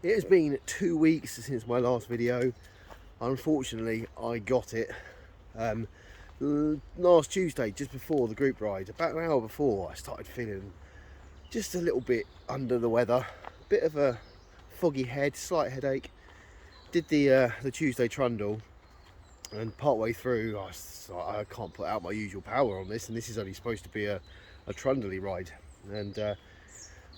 It has been 2 weeks since my last video. Unfortunately, I got it last Tuesday, just before the group ride. About an hour before, I started feeling just a little bit under the weather. A bit of a foggy head, slight headache. Did the Tuesday trundle, and partway through, I was like, I can't put out my usual power on this, and this is only supposed to be a trundly ride. And I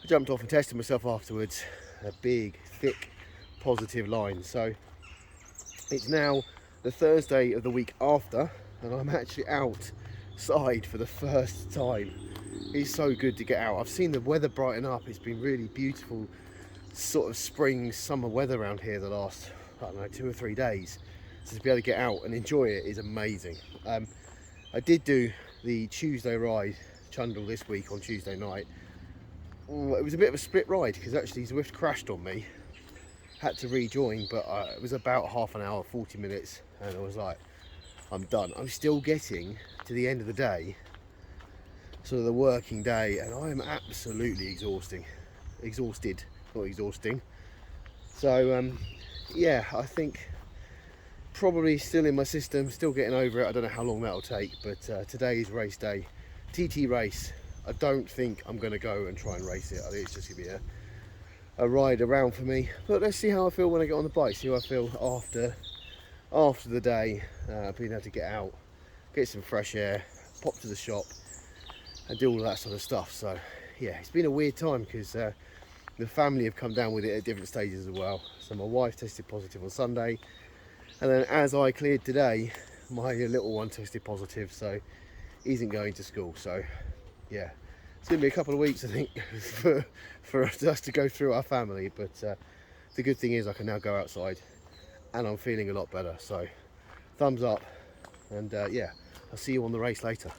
jumped off and tested myself afterwards. A big, thick, positive line. So it's now the Thursday of the week after, and I'm actually outside for the first time. It's so good to get out. I've seen the weather brighten up. It's been really beautiful, sort of spring, summer weather around here the last, I don't know, 2 or 3 days. So to be able to get out and enjoy it is amazing. I did do the Tuesday ride, Trundle, this week on Tuesday night. It was a bit of a split ride because actually Zwift crashed on me. Had to rejoin, but it was about half an hour, 40 minutes, and I was like, I'm done. I'm still getting to the end of the day, sort of the working day, and I am absolutely exhausted, not exhausting. So yeah, I think probably still in my system, still getting over it. I don't know how long that'll take, but today is race day, TT race. I don't think I'm going to go and try and race it. I think it's just going to be a ride around for me. But let's see how I feel when I get on the bike, see how I feel after the day, being able to get out, get some fresh air, pop to the shop and do all that sort of stuff. So yeah, it's been a weird time because the family have come down with it at different stages as well. So my wife tested positive on Sunday, and then as I cleared today, my little one tested positive, so he isn't going to school. So yeah, it's going to be a couple of weeks, I think, for us to go through our family. But the good thing is I can now go outside and I'm feeling a lot better. So thumbs up, and yeah, I'll see you on the race later.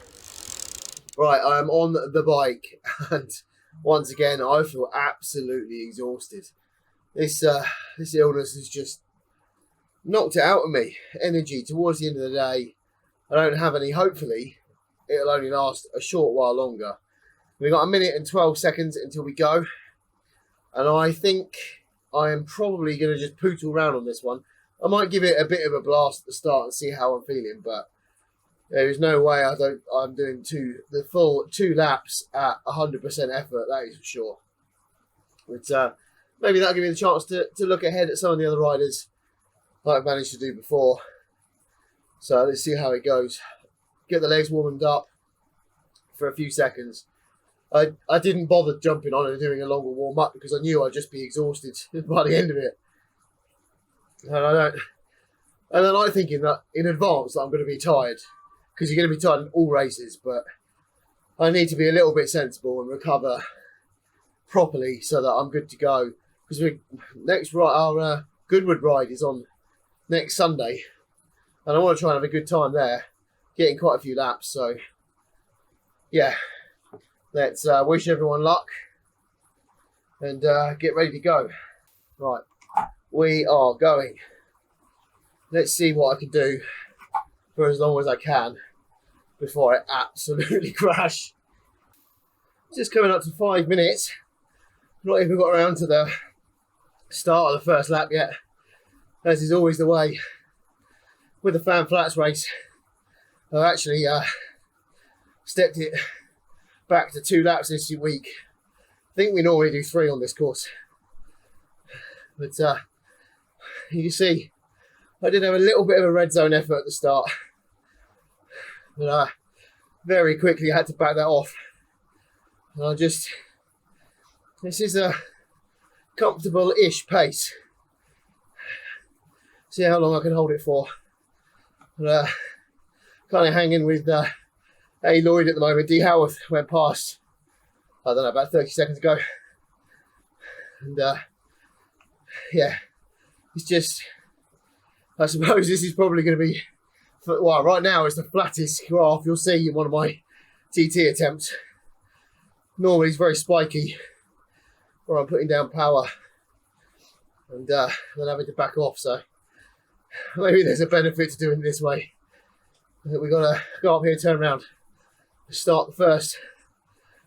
Right, I'm on the bike, and once again I feel absolutely exhausted. This illness has just knocked it out of me. Energy towards the end of the day, I don't have any. Hopefully it'll only last a short while longer. We've got 1 minute and 12 seconds until we go, and I think I am probably going to just pootle around on this one. I might give it a bit of a blast at the start and see how I'm feeling, but there is no way I'm doing the full 2 laps at 100% effort, that is for sure. But maybe that'll give me the chance to look ahead at some of the other riders like I've managed to do before. So let's see how it goes. Get the legs warmed up for a few seconds. I didn't bother jumping on and doing a longer warm up because I knew I'd just be exhausted by the end of it. And I like thinking that in advance that I'm going to be tired, because you're going to be tired in all races, but I need to be a little bit sensible and recover properly so that I'm good to go. Because our Goodwood ride is on next Sunday, and I want to try and have a good time there, getting quite a few laps. So yeah, let's wish everyone luck and get ready to go. Right, we are going. Let's see what I can do for as long as I can before I absolutely crash. Just coming up to 5 minutes. Not even got around to the start of the first lap yet, as is always the way with the Fan Flats race. I've actually stepped it back to 2 laps this week. I think we normally do 3 on this course, but you can see I did have a little bit of a red zone effort at the start, but very quickly I had to back that off. And this is a comfortable-ish pace. See how long I can hold it for. But, kind of hanging with A. Lloyd at the moment. D. Howarth went past, I don't know, about 30 seconds ago. And yeah, it's just, I suppose this is probably going to be, well, right now it's the flattest graph you'll see in one of my TT attempts. Normally it's very spiky, where I'm putting down power and then having to back off. So maybe there's a benefit to doing it this way. I think we've got to go up here, turn around, start the first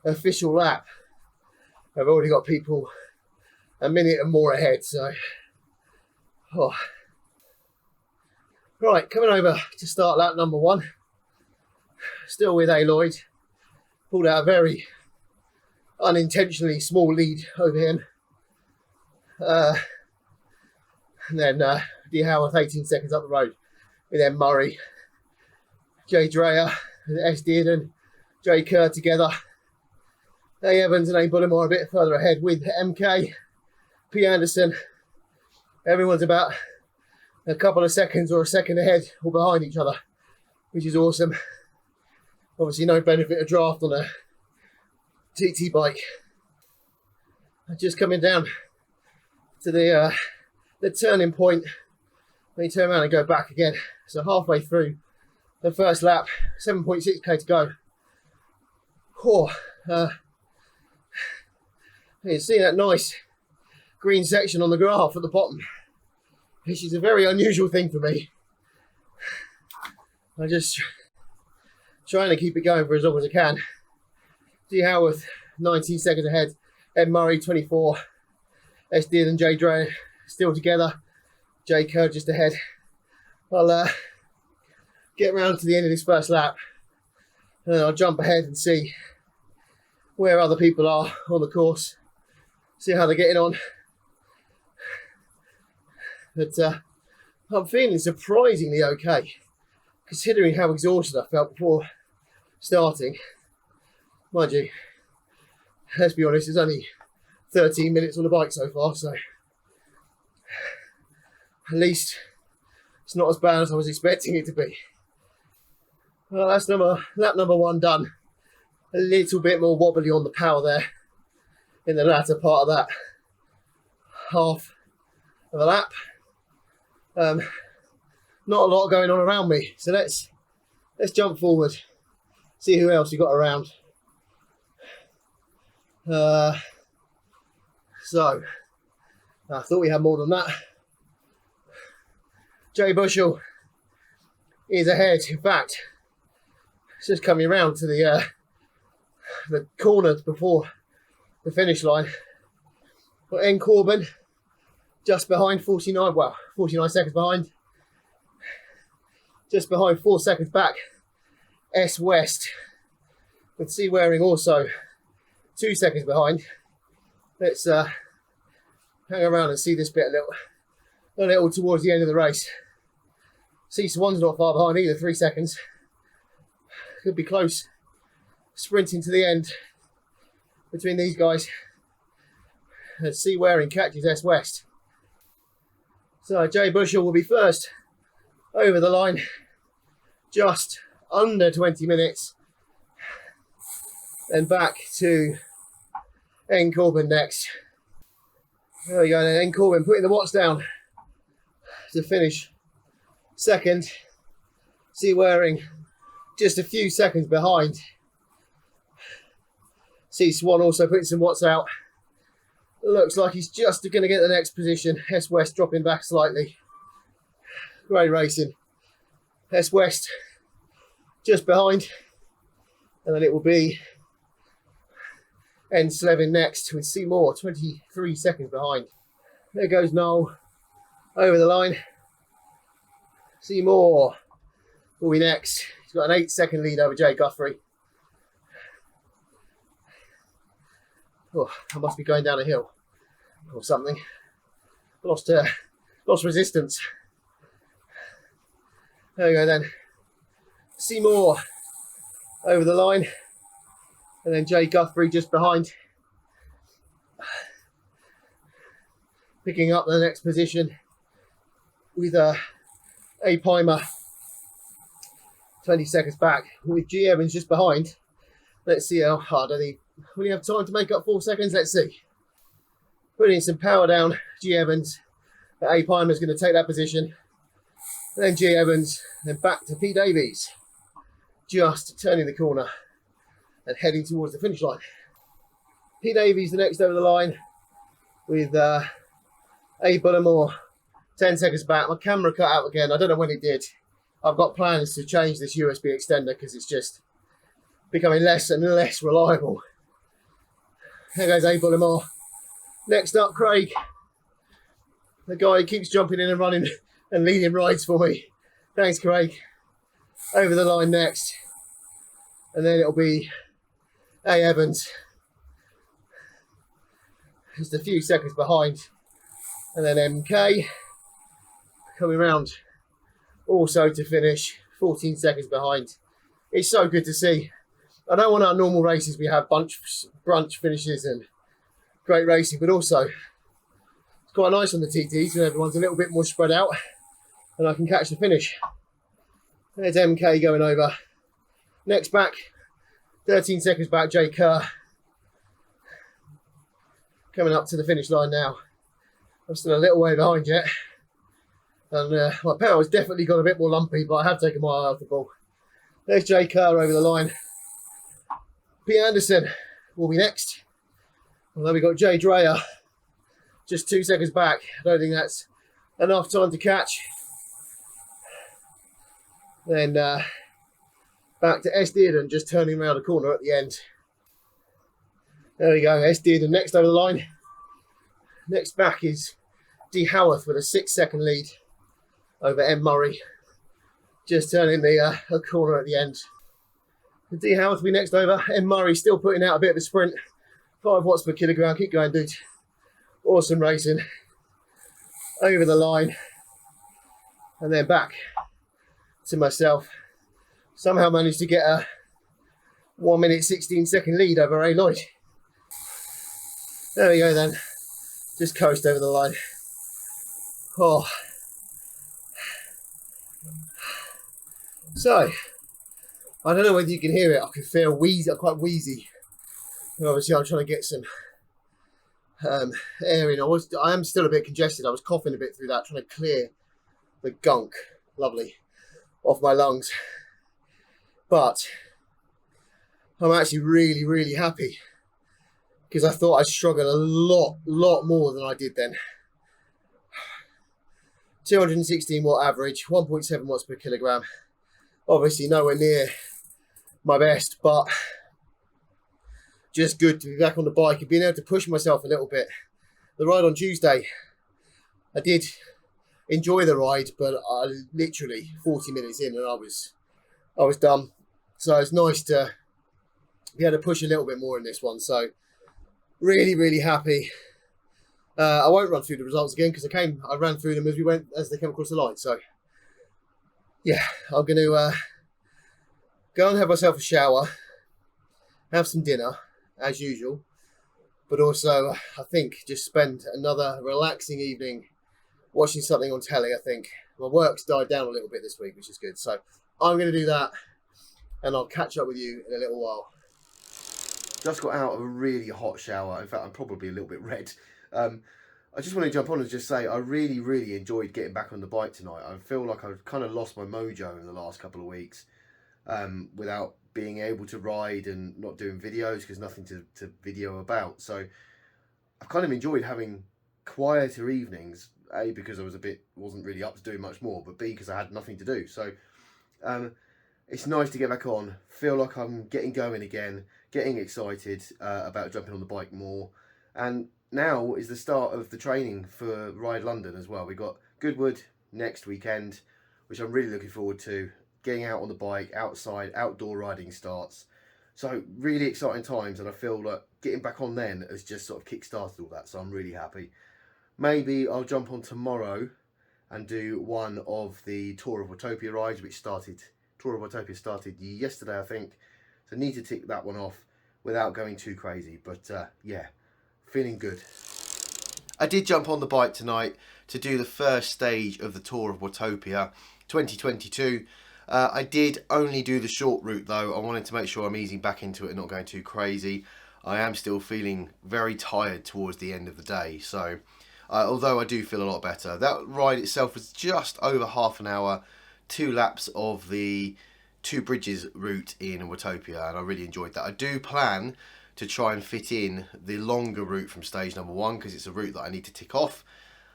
official lap. I've already got people a minute and more ahead. So, oh. Right, coming over to start lap number 1. Still with Aloyd. Pulled out a very unintentionally small lead over him. And then De Howarth 18 seconds up the road. With then Murray, Jay Dreyer, S. Dearden, Jay Kerr together. A. Evans and A. Bullimore a bit further ahead with MK, P. Anderson. Everyone's about a couple of seconds or a second ahead or behind each other, which is awesome. Obviously no benefit of draft on a TT bike. Just coming down to the turning point. Let me turn around and go back again. So halfway through the first lap, 7.6k to go. You see that nice green section on the graph at the bottom, which is a very unusual thing for me. I'm just trying to keep it going for as long as I can. D. Howarth 19 seconds ahead, Ed Murray 24, S. Dearden and Jay Dreyer still together, Jay Kerr just ahead. I'll get round to the end of this first lap and then I'll jump ahead and see where other people are on the course, see how they're getting on. But I'm feeling surprisingly okay, considering how exhausted I felt before starting. Mind you, let's be honest, it's only 13 minutes on the bike so far, so at least it's not as bad as I was expecting it to be. Well, that's lap number 1 done. A little bit more wobbly on the power there in the latter part of that half of the lap. Not a lot going on around me, so let's jump forward, see who else we got around. So I thought we had more than that. Jay Bushell is ahead. In fact, it's just coming around to the corner before the finish line. Got N. Corbin just behind, 49 seconds behind. Just behind, 4 seconds back, S. West. With C. Waring also 2 seconds behind. Let's hang around and see this bit a little towards the end of the race. C. Swan's not far behind either, 3 seconds. Could be close. Sprinting to the end between these guys. And C. Waring catches S. West. So Jay Bushell will be first over the line, just under 20 minutes. Then back to N. Corbin next. There we go then, N. Corbin putting the watch down to finish second. C. Waring just a few seconds behind. C. Swan also putting some watts out. Looks like he's just going to get the next position. S. West dropping back slightly. Great racing. S. West just behind. And then it will be N. Slevin next with Seymour 23 seconds behind. There goes Noel over the line. Seymour will be next. He's got an 8-second lead over Jay Guthrie. Oh, I must be going down a hill or something. Lost resistance. There we go then. Seymour over the line. And then Jay Guthrie just behind. Picking up the next position with A. Pimer 20 seconds back. With G. Evans just behind. Let's see how hard will he have time to make up 4 seconds? Let's see. Putting some power down, G. Evans. A. Pimer is going to take that position. And then G. Evans, then back to P. Davies. Just turning the corner and heading towards the finish line. P. Davies the next over the line with A. Bullimore 10 seconds back. My camera cut out again. I don't know when it did. I've got plans to change this USB extender because it's just becoming less and less reliable. There goes A. Bullimore Next up, Craig, the guy who keeps jumping in and running and leading rides for me. Thanks, Craig. Over the line next. And then it'll be A. Evans. Just a few seconds behind. And then MK coming round also to finish 14 seconds behind. It's so good to see. I know on our normal races we have brunch finishes and great racing, but also it's quite nice on the TTs when everyone's a little bit more spread out and I can catch the finish. There's MK going over. Next back, 13 seconds back, Jay Kerr. Coming up to the finish line now. I'm still a little way behind yet. And my power's definitely got a bit more lumpy, but I have taken my eye off the ball. There's Jay Kerr over the line. Pete Anderson will be next. Although we've got Jay Dreyer just 2 seconds back. I don't think that's enough time to catch. Then back to S. Dearden, just turning around the corner at the end. There we go, S. Dearden next over the line. Next back is D. Howarth with a 6-second lead over M. Murray. Just turning the corner at the end. D. Howarth will be next over. M. Murray still putting out a bit of a sprint. 5 watts per kilogram. Keep going, dude. Awesome racing. Over the line. And then back to myself. Somehow managed to get a 1 minute 16-second lead over A. Lloyd. There we go then. Just coast over the line. Oh. So, I don't know whether you can hear it. I can feel wheezy. I'm quite wheezy. And obviously, I'm trying to get some air in. I am still a bit congested. I was coughing a bit through that, trying to clear the gunk, lovely, off my lungs. But I'm actually really, really happy because I thought I struggled a lot more than I did then. 216 watt average, 1.7 watts per kilogram. Obviously nowhere near my best, but just good to be back on the bike and being able to push myself a little bit. The ride on Tuesday, I did enjoy the ride, but I literally 40 minutes in and I was done. So it's nice to be able to push a little bit more in this one. So really, really happy. I won't run through the results again because I ran through them as they came across the line. So yeah, I'm going to go and have myself a shower, have some dinner as usual, but also I think just spend another relaxing evening watching something on telly. I think my work's died down a little bit this week, which is good. So I'm going to do that and I'll catch up with you in a little while. Just got out of a really hot shower. In fact, I'm probably a little bit red. I just want to jump on and just say I really, really enjoyed getting back on the bike tonight. I feel like I've kind of lost my mojo in the last couple of weeks without being able to ride and not doing videos because nothing to video about. So I've kind of enjoyed having quieter evenings, A, because I wasn't really up to doing much more, but B, because I had nothing to do. So it's nice to get back on, feel like I'm getting going again, getting excited about jumping on the bike more. And now is the start of the training for Ride London as well. We've got Goodwood next weekend, which I'm really looking forward to. Getting out on the bike, outside, outdoor riding starts. So really exciting times, and I feel like getting back on then has just sort of kick-started all that, so I'm really happy. Maybe I'll jump on tomorrow and do one of the Tour of Watopia rides, which Tour of Watopia started yesterday, I think. So I need to tick that one off without going too crazy, but yeah. Feeling good. I did jump on the bike tonight to do the first stage of the Tour of Watopia 2022. I did only do the short route though. I wanted to make sure I'm easing back into it and not going too crazy. I am still feeling very tired towards the end of the day. So although I do feel a lot better. That ride itself was just over half an hour, 2 laps of the 2 bridges route in Watopia, and I really enjoyed that. I do plan to try and fit in the longer route from stage number 1 because it's a route that I need to tick off.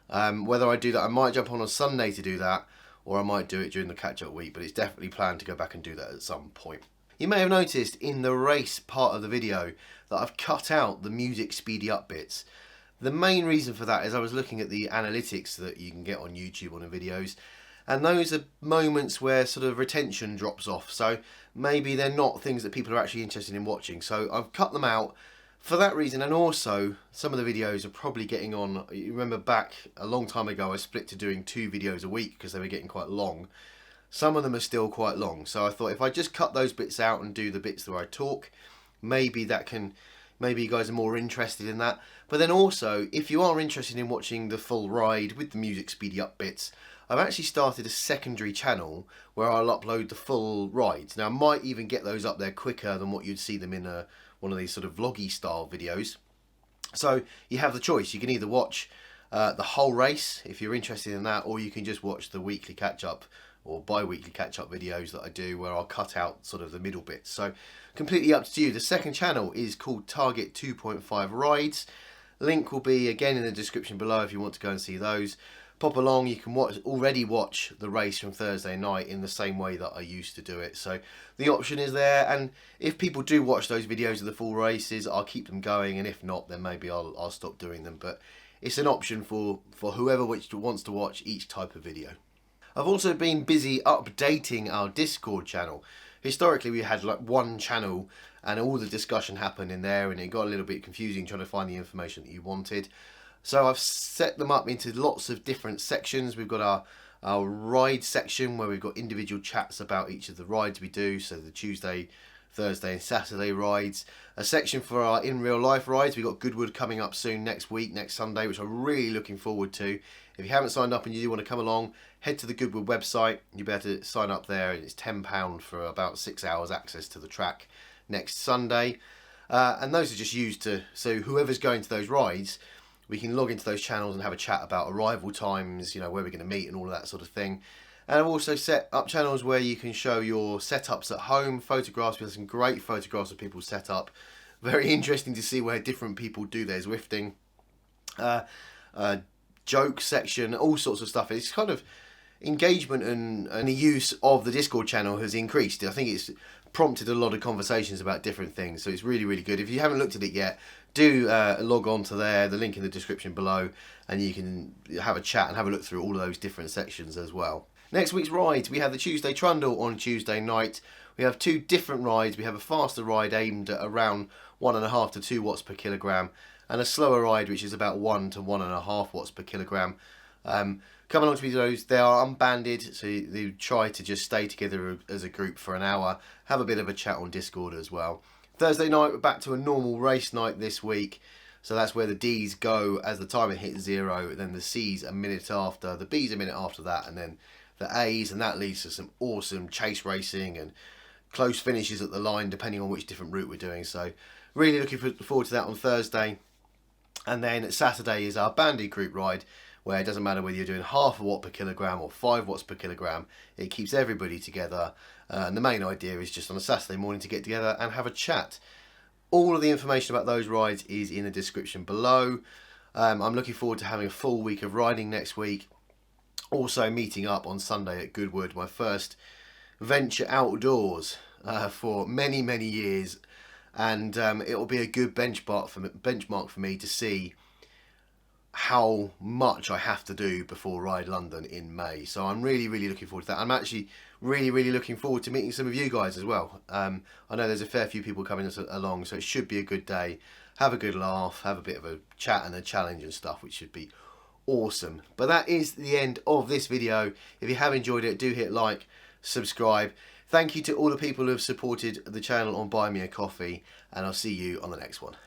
Whether I do that, I might jump on Sunday to do that, or I might do it during the catch-up week, but it's definitely planned to go back and do that at some point. You may have noticed in the race part of the video that I've cut out the music speedy up bits. The main reason for that is I was looking at the analytics that you can get on YouTube on the videos, and those are moments where sort of retention drops off. So maybe they're not things that people are actually interested in watching. So I've cut them out for that reason, and also some of the videos are probably getting on. You remember back a long time ago I split to doing 2 videos a week because they were getting quite long. Some of them are still quite long, so I thought if I just cut those bits out and do the bits where I talk, maybe you guys are more interested in that. But then also, if you are interested in watching the full ride with the music speedy up bits, I've actually started a secondary channel where I'll upload the full rides. Now I might even get those up there quicker than what you'd see them in one of these sort of vloggy style videos. So you have the choice. You can either watch the whole race if you're interested in that, or you can just watch the weekly catch-up or bi-weekly catch-up videos that I do where I'll cut out sort of the middle bits. So completely up to you. The second channel is called Target 2.5 Rides. Link will be again in the description below if you want to go and see those. Pop along. You can already watch the race from Thursday night in the same way that I used to do it. So the option is there, and if people do watch those videos of the full races, I'll keep them going, and if not, then maybe I'll stop doing them. But it's an option for whoever wants to watch each type of video. I've also been busy updating our Discord channel. Historically, we had like one channel and all the discussion happened in there, and it got a little bit confusing trying to find the information that you wanted. So I've set them up into lots of different sections. We've got our ride section where we've got individual chats about each of the rides we do. So the Tuesday, Thursday and Saturday rides. A section for our in real life rides. We've got Goodwood coming up soon next week, next Sunday, which I'm really looking forward to. If you haven't signed up and you do want to come along, head to the Goodwood website. You'll be able to sign up there. It's £10 for about 6 hours access to the track next Sunday. And those are just used so whoever's going to those rides, we can log into those channels and have a chat about arrival times, you know, where we're going to meet and all of that sort of thing. And I've also set up channels where you can show your setups at home, photographs. We have some great photographs of people's setup. Very interesting to see where different people do their Zwifting. Joke section, all sorts of stuff. It's kind of engagement and the use of the Discord channel has increased. I think it's prompted a lot of conversations about different things, so it's really, really good. If you haven't looked at it yet, do log on to there, the link in the description below, and you can have a chat and have a look through all of those different sections as well. Next week's rides, we have the Tuesday Trundle on Tuesday night. We have 2 different rides. We have a faster ride aimed at around 1.5 to 2 watts per kilogram, and a slower ride which is about 1 to 1.5 watts per kilogram. Come along to those. They are unbanded, so they try to just stay together as a group for an hour, have a bit of a chat on Discord as well. Thursday night, we're back to a normal race night this week. So that's where the D's go as the timer hits 0, then the C's a minute after, the B's a minute after that, and then the A's, and that leads to some awesome chase racing and close finishes at the line depending on which different route we're doing. So really looking forward to that on Thursday. And then Saturday is our banded group ride, where it doesn't matter whether you're doing 0.5 watt per kilogram or 5 watts per kilogram, it keeps everybody together. And the main idea is just on a Saturday morning to get together and have a chat. All of the information about those rides is in the description below. I'm looking forward to having a full week of riding next week. Also meeting up on Sunday at Goodwood, my first venture outdoors for many, many years. And it will be a good benchmark for me to see how much I have to do before Ride London in May. So I'm really, really looking forward to that. I'm actually really, really looking forward to meeting some of you guys as well. I know there's a fair few people coming along, so it should be a good day. Have a good laugh, have a bit of a chat and a challenge and stuff, which should be awesome. But that is the end of this video. If you have enjoyed it, do hit like, subscribe. Thank you to all the people who have supported the channel on Buy Me a Coffee, and I'll see you on the next one.